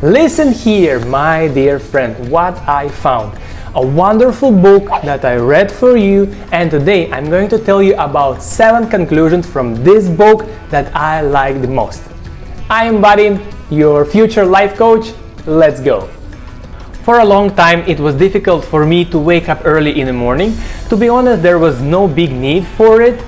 Listen here, my dear friend, what I found. A wonderful book that I read for you, and today I'm going to tell you about 7 conclusions from this book that I like the most. I am Vadim, your future life coach. Let's go. For a long time it was difficult for me to wake up early in the morning. To be honest, there was no big need for it.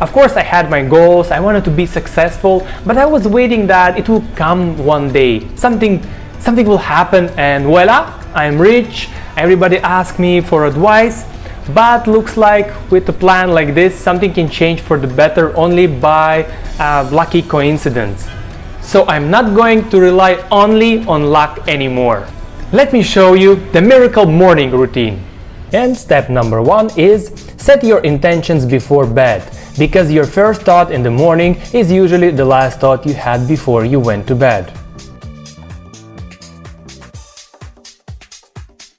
Of course, I had my goals, I wanted to be successful, but I was waiting that it will come one day. Something will happen and voila, I'm rich. Everybody asks me for advice, but looks like with a plan like this, something can change for the better only by a lucky coincidence. So I'm not going to rely only on luck anymore. Let me show you the miracle morning routine. And step number 1 is set your intentions before bed, because your first thought in the morning is usually the last thought you had before you went to bed.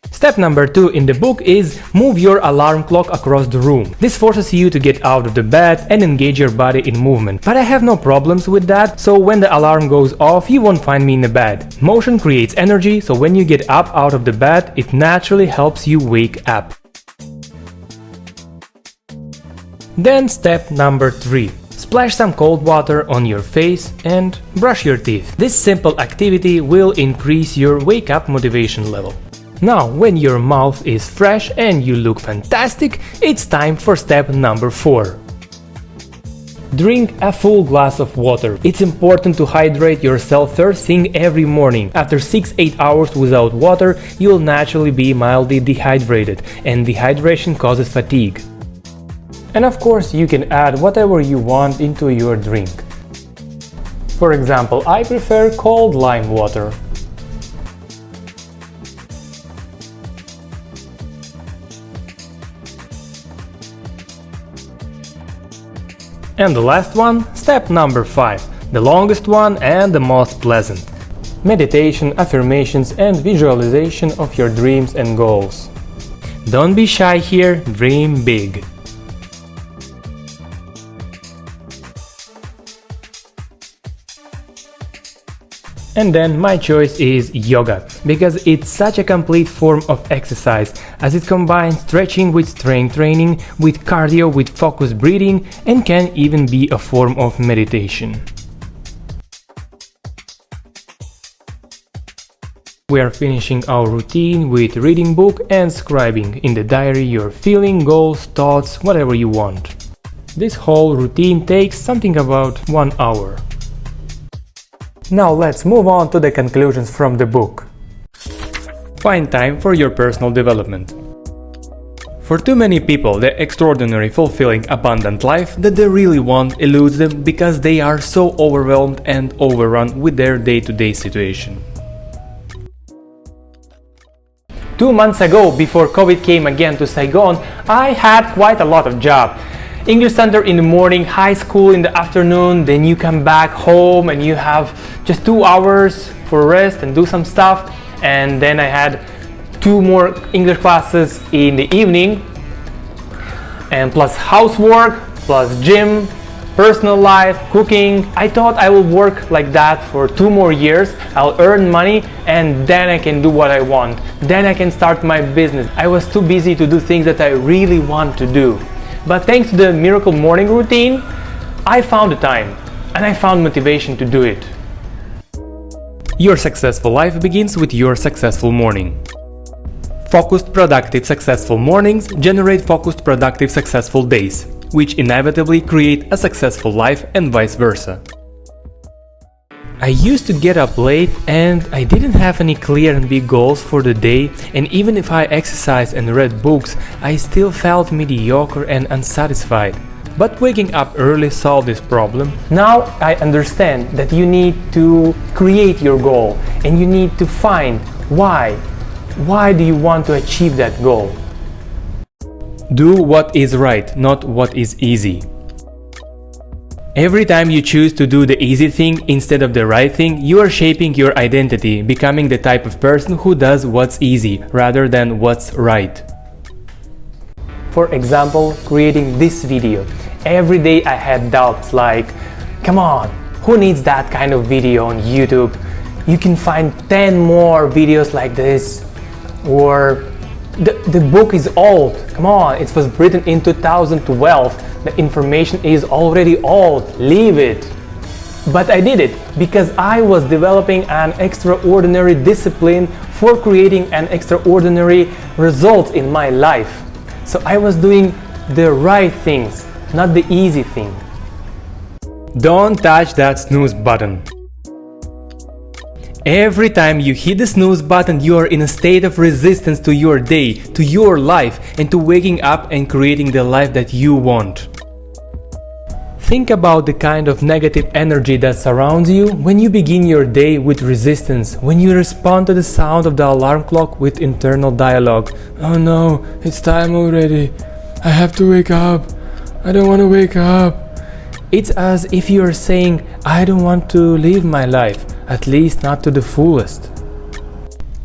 Step number 2 in the book is move your alarm clock across the room. This forces you to get out of the bed and engage your body in movement. But I have no problems with that, so when the alarm goes off, you won't find me in the bed. Motion creates energy, so when you get up out of the bed, it naturally helps you wake up. Then step number 3. Splash some cold water on your face and brush your teeth. This simple activity will increase your wake up motivation level. Now, when your mouth is fresh and you look fantastic, it's time for step number 4. Drink a full glass of water. It's important to hydrate yourself first thing every morning. After 6-8 hours without water, you'll naturally be mildly dehydrated, and dehydration causes fatigue. And of course, you can add whatever you want into your drink. For example, I prefer cold lime water. And the last one, step number 5, the longest one and the most pleasant. Meditation, affirmations and visualization of your dreams and goals. Don't be shy here, dream big. And then my choice is yoga, because it's such a complete form of exercise, as it combines stretching with strength training, with cardio, with focused breathing, and can even be a form of meditation. We are finishing our routine with reading book and scribing in the diary your feeling, goals, thoughts, whatever you want. This whole routine takes something about 1 hour. Now let's move on to the conclusions from the book. Find time for your personal development. For too many people, the extraordinary, fulfilling, abundant life that they really want eludes them because they are so overwhelmed and overrun with their day-to-day situation. 2 months ago, before COVID came again to Saigon, I had quite a lot of job. English center in the morning, high school in the afternoon, then you come back home and you have just 2 hours for rest and do some stuff, and then I had 2 more English classes in the evening, and plus housework, plus gym, personal life, cooking. I thought I will work like that for 2 more years, I'll earn money and then I can do what I want, then I can start my business. I was too busy to do things that I really want to do. But thanks to the miracle morning routine, I found the time and I found motivation to do it. Your successful life begins with your successful morning. Focused, productive, successful mornings generate focused, productive, successful days, which inevitably create a successful life and vice versa. I used to get up late and I didn't have any clear and big goals for the day, and even if I exercised and read books, I still felt mediocre and unsatisfied. But waking up early solved this problem. Now I understand that you need to create your goal and you need to find why. Why do you want to achieve that goal? Do what is right, not what is easy. Every time you choose to do the easy thing instead of the right thing, you are shaping your identity, becoming the type of person who does what's easy rather than what's right. For example, creating this video. Every day I had doubts like, come on, who needs that kind of video on YouTube? You can find 10 more videos like this. Or the book is old. Come on, it was written in 2012. The information is already old. Leave it. But I did it because I was developing an extraordinary discipline for creating an extraordinary results in my life. So I was doing the right things, not the easy thing. Don't touch that snooze button. Every time you hit the snooze button, you are in a state of resistance to your day, to your life, and to waking up and creating the life that you want. Think about the kind of negative energy that surrounds you when you begin your day with resistance, when you respond to the sound of the alarm clock with internal dialogue. Oh no, it's time already. I have to wake up. I don't want to wake up. It's as if you are saying, I don't want to live my life, at least not to the fullest.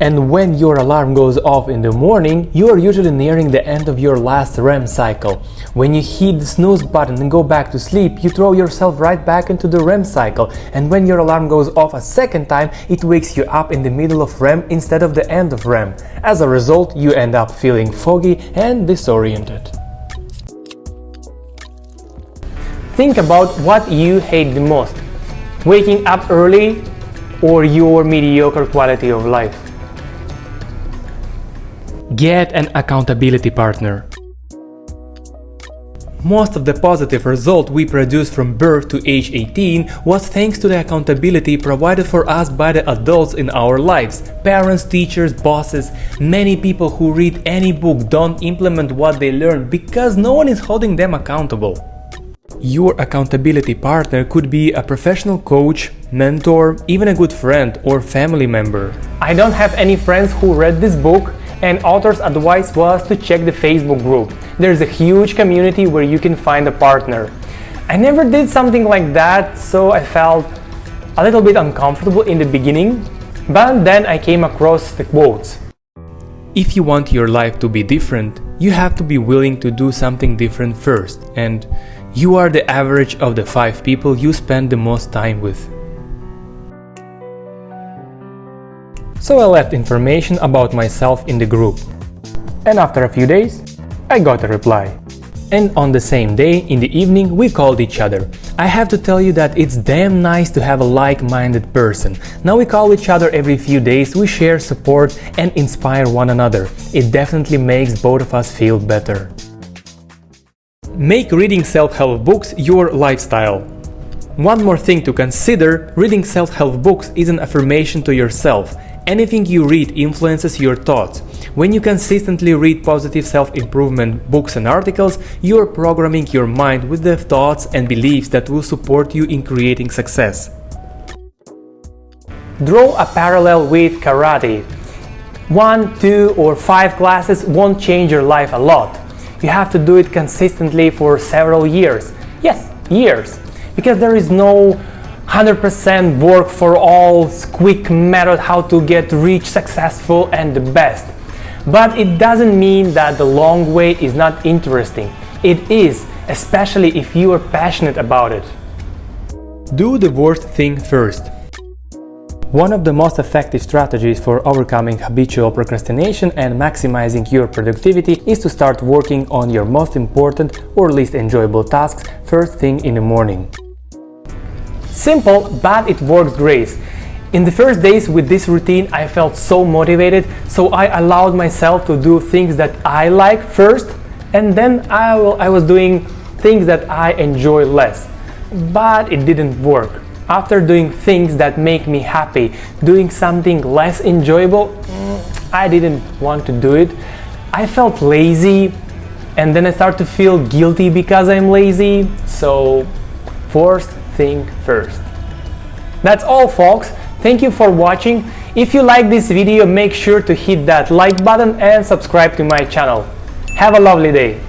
And when your alarm goes off in the morning, you are usually nearing the end of your last REM cycle. When you hit the snooze button and go back to sleep, you throw yourself right back into the REM cycle. And when your alarm goes off a second time, it wakes you up in the middle of REM instead of the end of REM. As a result, you end up feeling foggy and disoriented. Think about what you hate the most: waking up early or your mediocre quality of life. Get an accountability partner. Most of the positive result we produced from birth to age 18 was thanks to the accountability provided for us by the adults in our lives. Parents, teachers, bosses. Many people who read any book don't implement what they learn because no one is holding them accountable. Your accountability partner could be a professional coach, mentor, even a good friend or family member. I don't have any friends who read this book, and author's advice was to check the Facebook group. There's a huge community where you can find a partner. I never did something like that, so I felt a little bit uncomfortable in the beginning, but then I came across the quotes. If you want your life to be different, you have to be willing to do something different first, and you are the average of the 5 people you spend the most time with. So I left information about myself in the group. And after a few days, I got a reply. And on the same day, in the evening, we called each other. I have to tell you that it's damn nice to have a like-minded person. Now we call each other every few days, we share support and inspire one another. It definitely makes both of us feel better. Make reading self-help books your lifestyle. One more thing to consider: reading self-help books is an affirmation to yourself. Anything you read influences your thoughts. When you consistently read positive self-improvement books and articles, you are programming your mind with the thoughts and beliefs that will support you in creating success. Draw a parallel with karate. 1, 2, or 5 classes won't change your life a lot. You have to do it consistently for several years. Yes, years. Because there is no 100% work for all quick method how to get rich, successful, and the best. But it doesn't mean that the long way is not interesting. It is, especially if you are passionate about it. Do the worst thing first. One of the most effective strategies for overcoming habitual procrastination and maximizing your productivity is to start working on your most important or least enjoyable tasks first thing in the morning. Simple, but it works great. In the first days with this routine, I felt so motivated, so I allowed myself to do things that I like first, and then I was doing things that I enjoy less. But it didn't work. After doing things that make me happy, doing something less enjoyable, I didn't want to do it. I felt lazy, and then I started to feel guilty because I'm lazy. So, first thing first. That's all, folks. Thank you for watching. If you like this video, make sure to hit that like button and subscribe to my channel. Have a lovely day.